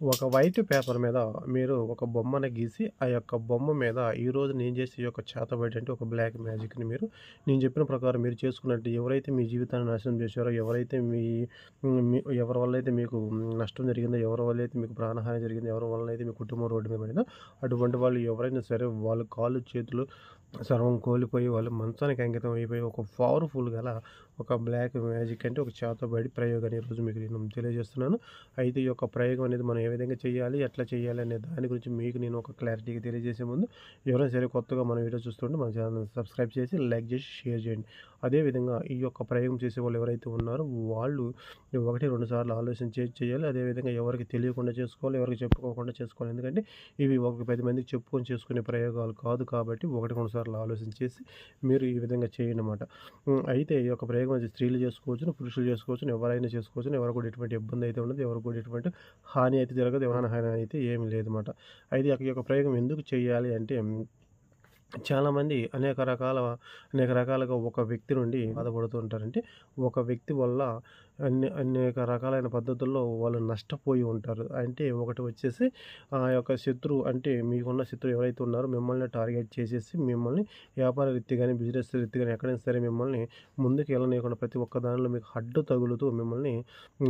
ఒక white paper మీద మీరు ఒక బొమ్మను గీసి, ఆ యొక్క బొమ్మ మీద ఈరోజు నేను చేసే ఈ యొక్క చేతబడి అంటే ఒక బ్లాక్ మ్యాజిక్‌ని మీరు నేను చెప్పిన ప్రకారం మీరు చేసుకున్నట్టు ఎవరైతే మీ జీవితాన్ని నాశనం చేశారో, ఎవరైతే ఎవరి వల్లైతే మీకు నష్టం జరిగిందో, ఎవరి వల్లైతే మీకు ప్రాణహాని జరిగిందో, ఎవరి వల్లనైతే మీ కుటుంబం రోడ్డు మీద పడిందో, అటువంటి వాళ్ళు ఎవరైనా సరే వాళ్ళ కాళ్ళు, చేతులు సర్వం కోల్పోయి వాళ్ళు మంచానికి అంకితం అయిపోయి ఒక పవర్‌ఫుల్ గల ఒక బ్లాక్ మ్యాజిక్ అంటే ఒక చేతబడి ప్రయోగాన్ని ఈరోజు మీకు నేను తెలియజేస్తున్నాను. అయితే ఈ యొక్క ప్రయోగం అనేది మనం ఏ విధంగా చేయాలి? ఎట్లా చేయాలి? అనే దాని గురించి మీకు నేను ఒక క్లారిటీగా తెలియజేసే ముందు ఎవరైనా సరే కొత్తగా మన వీడియో చూస్తుంటే మన ఛానల్‌ని సబ్స్క్రైబ్ చేసి, లైక్ చేసి, షేర్ చేయండి. అదేవిధంగా ఈ యొక్క ప్రయోగం చేసేవాళ్ళు ఎవరైతే ఉన్నారో వాళ్ళు 1, 2 సార్లు ఆలోచన చేయాలి. అదేవిధంగా ఎవరికీ తెలియకుండా చేసుకోవాలి. ఎవరికీ చెప్పుకోకుండా చేసుకోవాలి. ఎందుకంటే ఇవి ఒక 10 మందికి చెప్పుకొని చేసుకునే ప్రయోగాలు కాదు కాబట్టి 1, 2 సార్లు ఆలోచన చేసి మీరు ఈ విధంగా చేయండన్నమాట. అయితే ఈ యొక్క ప్రయోగం అది స్త్రీలు చేసుకోవచ్చును, పురుషులు చేసుకోవచ్చును, ఎవరైనా చేసుకోవచ్చును. ఎవరికి కూడా ఎటువంటి ఇబ్బంది అయితే ఉండదు. ఎవరికి కూడా ఎటువంటి హాని అయితే జరగదు. ఎవరైనా హాని అయితే ఏమి లేదన్నమాట. అయితే ఈ యొక్క ప్రయోగం ఎందుకు చేయాలి అంటే చాలామంది అనేక రకాలుగా ఒక వ్యక్తి నుండి బాధపడుతూ ఉంటారు. అంటే ఒక వ్యక్తి వల్ల అనేక రకాలైన పద్ధతుల్లో వాళ్ళు నష్టపోయి ఉంటారు. అంటే ఒకటి వచ్చేసి ఆ యొక్క శత్రువు అంటే మీకున్న శత్రువు ఎవరైతే ఉన్నారో మిమ్మల్ని టార్గెట్ చేసేసి మిమ్మల్ని వ్యాపార రీత్యా గాని, బిజినెస్ రీత్యా గాని ఎక్కడైనా సరే మిమ్మల్ని ముందుకు వెళ్ళనీయకుండా ప్రతి ఒక్క దానిలో మీకు అడ్డు తగులుతూ మిమ్మల్ని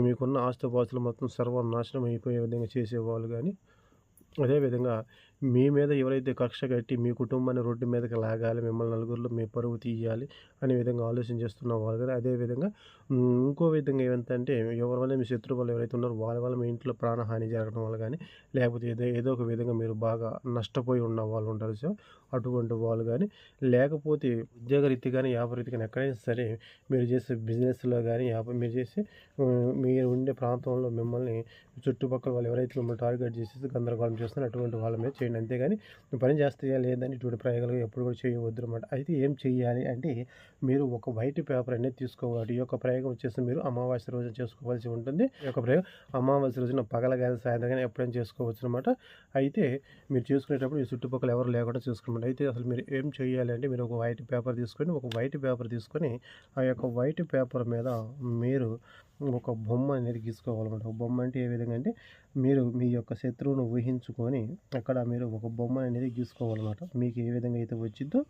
మీకున్న ఆస్తిపాస్తులు మొత్తం సర్వనాశనం అయిపోయే విధంగా చేసేవాళ్ళు గాని, అదేవిధంగా మీ మీద ఎవరైతే కక్ష కట్టి మీ కుటుంబాన్ని రోడ్డు మీదకి లాగాలి, మిమ్మల్ని నలుగురిలో మీ పరువు తీయాలి అనే విధంగా ఆలోచన చేస్తున్న వాళ్ళు కూడా అదేవిధంగా ఇంకో విధంగా ఏమంతంటే ఎవరి వల్ల మీ శత్రువు వాళ్ళు ఎవరైతే ఉన్నారో వాళ్ళ వల్ల మీ ఇంట్లో ప్రాణహాని జరగడం వల్ల కానీ, లేకపోతే ఏదో ఒక విధంగా మీరు బాగా నష్టపోయి ఉన్న వాళ్ళు ఉంటారు. సో, అటువంటి వాళ్ళు కానీ, లేకపోతే ఉద్యోగరీత్యా గానీ, వ్యాపారరీత్యా గానీ ఎక్కడైనా సరే మీరు చేసే బిజినెస్‌లో గానీ, మీరు చేసే మీరు ఉండే ప్రాంతంలో మిమ్మల్ని చుట్టుపక్కల వాళ్ళు ఎవరైతే మిమ్మల్ని టార్గెట్ చేసేసి గందరగోళం చేస్తున్నారో అటువంటి వాళ్ళ మీద చేయండి. అంతేగాని నువ్వు పని చేస్తాయా లేదని ఇటువంటి ప్రయోగాలు ఎప్పుడు కూడా చేయవద్దనమాట. అయితే ఏం చేయాలి అంటే మీరు ఒక వైట్ పేపర్ అనేది తీసుకోవాలి. ఈ యొక్క ప్రయోగం వచ్చేసి మీరు అమావాస్య రోజు చేసుకోవాల్సి ఉంటుంది. ఈ యొక్క ప్రయోగం అమావాస్య రోజున పగల గాని, సాయంత్రం గాని ఎప్పుడైనా చేసుకోవచ్చనమాట. అయితే మీరు చేసుకునేటప్పుడు మీ చుట్టుపక్కల ఎవరు లేకుండా చూసుకోమండి. అయితే అసలు మీరు ఏం చేయాలి అంటే మీరు ఒక వైట్ పేపర్ తీసుకొని ఆ యొక్క వైట్ పేపర్ మీద మీరు ఒక బొమ్మ అనేది గీసుకోవాలన్నమాట. ఒక బొమ్మ అంటే ఏ విధంగా అంటే మీరు మీ యొక్క శత్రువును ఊహించుకొని అక్కడ మీరు ఒక బొమ్మననేది గీసుకోవాలన్నమాట. మీకు ఏ విధంగా అయితే వచ్చిద్దో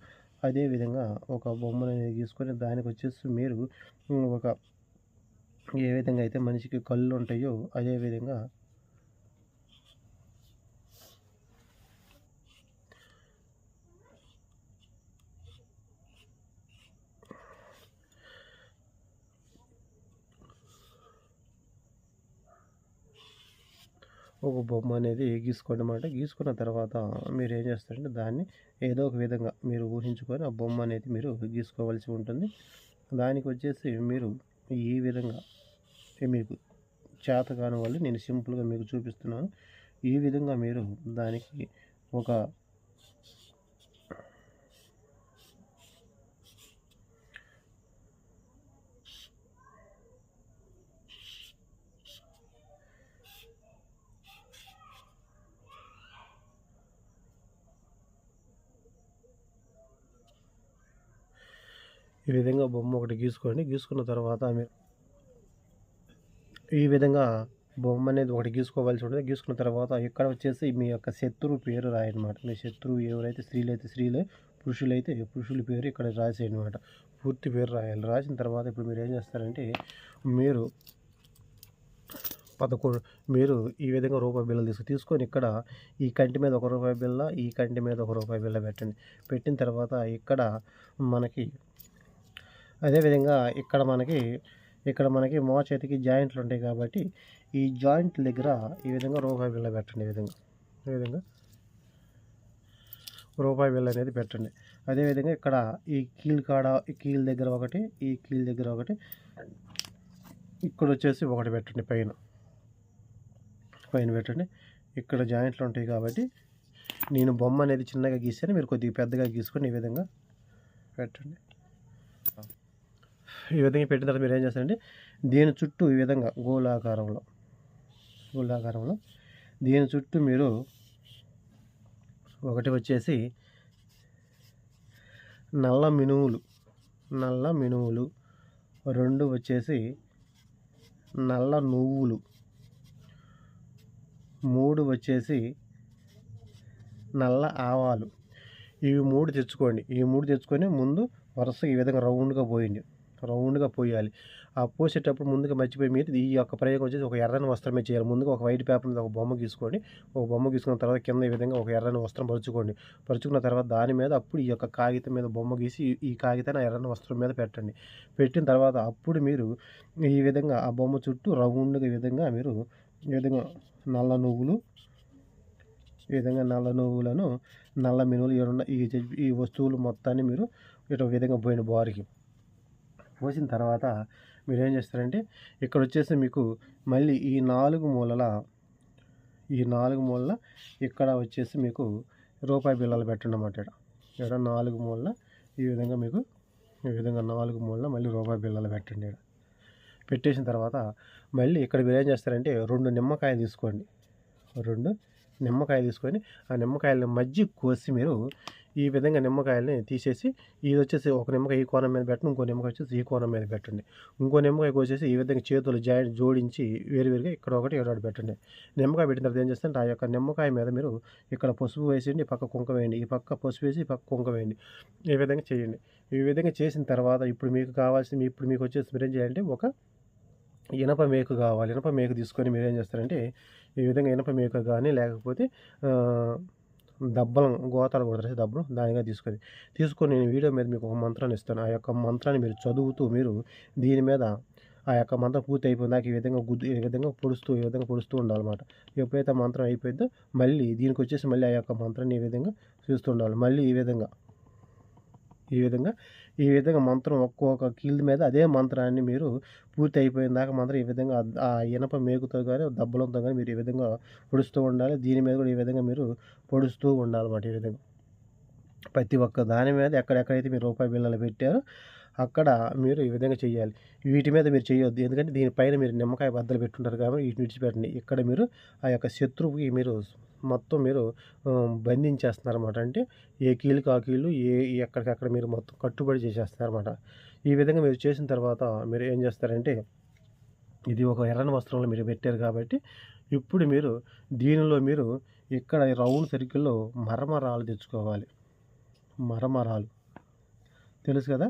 అదే విధంగా ఒక బొమ్మననేది గీసుకొని దానికొచ్చేసి మీరు ఒక ఏ విధంగా అయితే మనిషికి కళ్ళుంటాయో అదే విధంగా ఒక బొమ్మ అనేది గీసుకోండమాట. గీసుకున్న తర్వాత మీరేం చేస్తారంటే దాన్ని ఏదో ఒక విధంగా మీరు ఊహించుకొని ఆ బొమ్మ అనేది మీరు గీసుకోవాల్సి ఉంటుంది. దానికొచ్చేసి మీరు ఈ విధంగా మీకు చేతకాని వాళ్ళు నేను సింపుల్‌గా మీకు చూపిస్తున్నాను. ఈ విధంగా మీరు దానికి ఒక ఈ విధంగా బొమ్మ ఒకటి గీసుకోండి. గీసుకున్న తర్వాత మీరు ఈ విధంగా బొమ్మ అనేది ఒకటి గీసుకోవాల్సి ఉంటుంది. గీసుకున్న తర్వాత ఇక్కడ వచ్చేసి మీ యొక్క శత్రువు పేరు రాయనమాట. మీ శత్రువు ఎవరైతే స్త్రీలైతే స్త్రీలే, పురుషులైతే పురుషుల పేరు ఇక్కడ రాసేయనమాట. పూర్తి పేరు రాయాలి. రాసిన తర్వాత ఇప్పుడు మీరు ఏం చేస్తారంటే మీరు 11 మీరు ఈ విధంగా రూపాయి బిళ్ళలు తీసుకొని ఇక్కడ ఈ కంటి మీద ఒక రూపాయి బిళ్ళ, ఈ కంటి మీద ఒక రూపాయి బిళ్ళ పెట్టండి. పెట్టిన తర్వాత ఇక్కడ మనకి అదేవిధంగా ఇక్కడ మనకి మోచేతికి జాయింట్లు ఉంటాయి కాబట్టి ఈ జాయింట్ల దగ్గర ఈ విధంగా రూపాయి బిళ్ళ పెట్టండి. ఈ విధంగా రూపాయి బిళ్ళ అనేది పెట్టండి. అదేవిధంగా ఇక్కడ ఈ ఈ కీలు దగ్గర ఒకటి, ఈ కీలు దగ్గర ఒకటి, ఇక్కడ వచ్చేసి ఒకటి పెట్టండి పైన పెట్టండి. ఇక్కడ జాయింట్లు ఉంటాయి కాబట్టి నేను బొమ్మ అనేది చిన్నగా గీసాను, మీరు కొద్దిగా పెద్దగా గీసుకొని ఈ విధంగా పెట్టండి. ఈ విధంగా పెట్టిన తర్వాత మీరు ఏం చేస్తారంటే దీని చుట్టూ ఈ విధంగా గోళాకారంలో దీని చుట్టూ మీరు ఒకటి వచ్చేసి నల్ల మినువులు, 2 వచ్చేసి నల్ల నువ్వులు, 3 వచ్చేసి నల్ల ఆవాలు. ఇవి 3 తెచ్చుకోండి. ఈ 3 తెచ్చుకొని ముందు వరుసగా ఈ విధంగా రౌండ్‌గా పోయండి. రౌండ్‌గా పోయాలి. ఆ పోసేటప్పుడు ముందుగా మర్చిపోయి మీరు ఈ యొక్క ప్రయోగం వచ్చేసి ఒక ఎర్రని వస్త్రం మీద చేయాలి. ముందుగా ఒక వైట్ పేపర్ మీద ఒక బొమ్మ గీసుకోండి. ఒక బొమ్మ గీసుకున్న తర్వాత కింద ఈ విధంగా ఒక ఎర్రని వస్త్రం పరుచుకోండి. పరుచుకున్న తర్వాత దాని మీద అప్పుడు ఈ యొక్క కాగితం మీద బొమ్మ గీసి ఈ కాగితాన్ని ఆ ఎర్రని వస్త్రం మీద పెట్టండి. పెట్టిన తర్వాత అప్పుడు మీరు ఈ విధంగా ఆ బొమ్మ చుట్టూ రౌండ్‌గా ఈ విధంగా మీరు ఈ విధంగా నల్ల నువ్వులు, ఈ విధంగా నల్ల నువ్వులను, నల్ల మినుములు ఈ వస్తువులు మొత్తాన్ని మీరు ఇటు విధంగా పోయండి బారుకి. పోసిన తర్వాత మీరేం చేస్తారంటే ఇక్కడొచ్చేసి మీకు మళ్ళీ ఈ 4 మూలల ఇక్కడ వచ్చేసి మీకు రూపాయి బిళ్ళలు పెట్టండన్నమాట. ఇక్కడ 4 మూలల ఈ విధంగా మీకు ఈ విధంగా 4 మూలల మళ్ళీ రూపాయి బిళ్ళలు పెట్టండి. ఈడ పెట్టేసిన తర్వాత మళ్ళీ ఇక్కడ మీరేం చేస్తారంటే 2 నిమ్మకాయలు తీసుకోండి. 2 నిమ్మకాయలు తీసుకొని ఆ నిమ్మకాయలని మధ్య కోసి మీరు ఈ విధంగా నిమ్మకాయలని తీసేసి ఇది వచ్చేసి ఒక నిమ్మకాయ ఈ కోణం మీద పెట్టండి, ఇంకో నిమ్మకాయ వచ్చేసి ఈ కోణం మీద పెట్టండి. ఇంకో నిమ్మకాయ కోసేసి ఈ విధంగా చేతులు జోడించి వేరువేరుగా ఇక్కడ ఒకటి ఇక్కడ పెట్టండి. నిమ్మకాయ పెట్టిన తర్వాత ఏం చేస్తారంటే ఆ యొక్క నిమ్మకాయ మీద మీరు ఇక్కడ పసుపు వేసేయండి, ఈ పక్క కుంకుమ వేయండి, ఈ పక్క పసుపు వేసి ఈ పక్క కుంకుమ వేయండి. ఈ విధంగా చేయండి. ఈ విధంగా చేసిన తర్వాత ఇప్పుడు మీకు వచ్చేసి మీరు ఏం చేయాలంటే ఒక ఇనప మేకు కావాలి. ఇనప మేకు తీసుకొని మీరేం చేస్తారంటే ఈ విధంగా ఇనప మేకు కానీ లేకపోతే దబ్బలం గోతాలు కొడతారు దబ్బలం దానిగా తీసుకొని నేను వీడియో మీద మీకు ఒక మంత్రాన్ని ఇస్తాను. ఆ యొక్క మంత్రాన్ని మీరు చదువుతూ మీరు దీని మీద ఆ యొక్క మంత్రం పూర్తి అయిపోయిందాక ఈ విధంగా పొడుస్తూ ఉండాలన్నమాట. ఎప్పుడైతే మంత్రం అయిపోయిందో మళ్ళీ దీనికి వచ్చేసి మళ్ళీ ఆ యొక్క మంత్రాన్ని ఈ విధంగా చూస్తూ ఉండాలి. మళ్ళీ ఈ విధంగా మంత్రం ఒక్కొక్క కీళ్ళ మీద అదే మంత్రాన్ని మీరు పూర్తి అయిపోయిన దాకా మంత్రం ఈ విధంగా ఆ ఇనప మేకుతో కానీ దబ్బలంతో కానీ మీరు ఈ విధంగా పొడుస్తూ ఉండాలి. దీని మీద కూడా ఈ విధంగా మీరు పొడుస్తూ ఉండాలన్నమాట. ఈ విధంగా ప్రతి ఒక్క దాని మీద ఎక్కడెక్కడైతే మీరు రూపాయి బిళ్ళలు పెట్టారో అక్కడ మీరు ఈ విధంగా చేయాలి. వీటి మీద మీరు చేయొద్దు, ఎందుకంటే దీనిపైన మీరు నిమ్మకాయ బద్దలు పెట్టుంటారు కాబట్టి వీటిని విడిచిపెట్టండి. ఇక్కడ మీరు ఆ యొక్క శత్రువుకి మీరు మొత్తం మీరు బంధించేస్తున్నారన్నమాట. అంటే ఏ కీలుకి ఆ కీళ్ళు ఎక్కడికక్కడ మీరు మొత్తం కట్టుబడి చేసేస్తున్నారన్నమాట. ఈ విధంగా మీరు చేసిన తర్వాత మీరు ఏం చేస్తారంటే ఇది ఒక ఎర్రని వస్త్రంలో మీరు పెట్టారు కాబట్టి ఇప్పుడు మీరు దీనిలో మీరు ఇక్కడ రౌండ్ సర్కిల్లో మరమరాలు తెచ్చుకోవాలి. మరమరాలు తెలుసు కదా,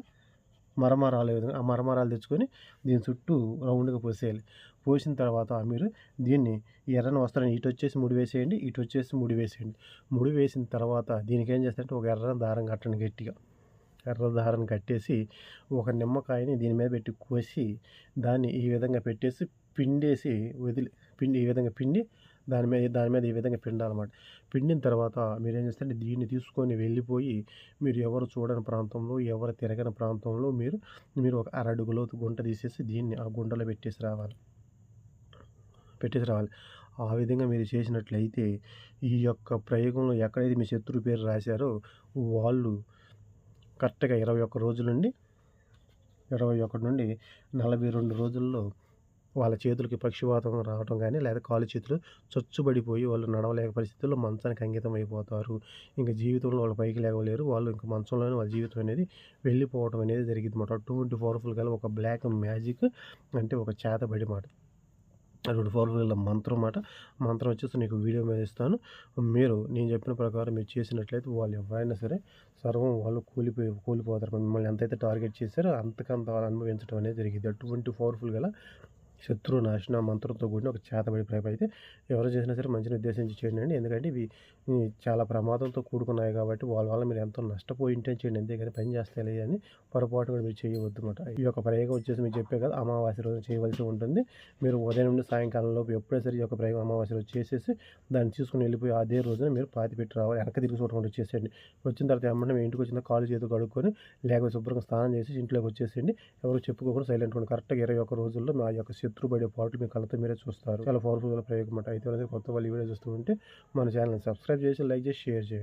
మరమరాలు ఈ విధంగా ఆ మరమరాలు తెచ్చుకొని దీని చుట్టూ రౌండ్గా పోసేయాలి. పోసిన తర్వాత మీరు దీన్ని ఎర్రని వస్త్రాన్ని ఇటు వచ్చేసి ముడి వేసేయండి, ఇటు వచ్చేసి ముడి వేసేయండి. ముడి వేసిన తర్వాత దీనికి ఏం చేస్తారంటే ఒక ఎర్ర దారం కట్టండి. గట్టిగా ఎర్ర దారం కట్టేసి ఒక నిమ్మకాయని దీని మీద పెట్టి కోసి దాన్ని ఈ విధంగా పెట్టేసి ఈ విధంగా పిండి దాని మీద ఈ విధంగా పిండాలన్నమాట. పిండిన తర్వాత మీరేం చేస్తారంటే దీన్ని తీసుకొని వెళ్ళిపోయి మీరు ఎవరు చూడని ప్రాంతంలో, ఎవరు తిరగని ప్రాంతంలో మీరు ఒక అరడుగు లోతు గుంట తీసేసి దీన్ని ఆ గుంటలో పెట్టేసి రావాలి. ఆ విధంగా మీరు చేసినట్లయితే ఈ యొక్క ప్రయోగంలో ఎక్కడైతే మీ శత్రువు పేరు రాశారో వాళ్ళు కరెక్ట్గా 21 రోజుల నుండి 42 రోజుల్లో వాళ్ళ చేతులకి పక్షవాతం రావటం కానీ లేదా కాళ్ళు చేతులు చచ్చుబడిపోయి వాళ్ళు నడవలేక పరిస్థితుల్లో మంచానికి అంకితం అయిపోతారు. ఇంకా జీవితంలో వాళ్ళు పైకి లేవలేరు. వాళ్ళు ఇంకా మంచంలోనే వాళ్ళ జీవితం అనేది వెళ్ళిపోవడం అనేది జరిగింది అన్నమాట. అటువంటి పవర్ఫుల్ గల ఒక బ్లాక్ మ్యాజిక్ అంటే ఒక చేతబడి మాట. అటువంటి పవర్ఫుల్ మంత్రం వచ్చేసి నీకు వీడియో మీద ఇస్తాను. నేను చెప్పిన ప్రకారం మీరు చేసినట్లయితే వాళ్ళు ఎవరైనా సరే సర్వం వాళ్ళు కూలిపోతారు. మిమ్మల్ని ఎంతైతే టార్గెట్ చేశారో అంతకంత వాళ్ళు అనుభవించడం అనేది జరిగింది. అటువంటి పవర్ఫుల్ గల శత్రు నాశన మంత్రంతో కూడిన ఒక చేతబడి ప్రయోగం అయితే ఎవరు చేసినా సరే మంచిని ఉద్దేశించి చేయండి. ఎందుకంటే ఇవి చాలా ప్రమాదంతో కూడుకున్నాయి కాబట్టి వాళ్ళ వల్ల మీరు ఎంతో నష్టపోయి ఉంటే చేయండి. అంతేగాని పని చేస్తే అని పొరపాటు కూడా మీరు చేయవద్దు అన్నమాట. ఈ యొక్క ప్రయోగం వచ్చేసి మీకు చెప్పే కదా అమావాస్య రోజు చేయవలసి ఉంటుంది. మీరు ఉదయం నుండి సాయంకాలంలోపు ఎప్పుడైనా సరే ఈ యొక్క ప్రయోగం అమావాస్య రోజు చేసేసి దాన్ని తీసుకుని వెళ్ళిపోయి అదే రోజున మీరు పాతి పెట్టి రావాలి. వెనక తిరిగి చూడకుండా వచ్చేసేయండి. వచ్చిన తర్వాత ఏమంటే మీ ఇంటికి వచ్చిన కాళ్ళు చేతులు కడుక్కొని లేకపోతే శుభ్రంగా స్నానం చేసి ఇంట్లోకి వచ్చేసేయండి. ఎవరు చెప్పుకోకుండా సైలెంట్ ఉండి కరెక్ట్గా 21 రోజుల్లో మా యొక్క శత్రుపడే పాటలు మీ కళ్ళతో మీరే చూస్తారు. చాలా పవర్ఫుల్ ప్రయోగం అన్నమాట. అయితే కొత్త వాళ్ళు ఈ వీడియో చూస్తూ ఉంటే మన ఛానల్ని సబ్స్క్రైబ్ చేసి లైక్ చేసి షేర్ చేయండి.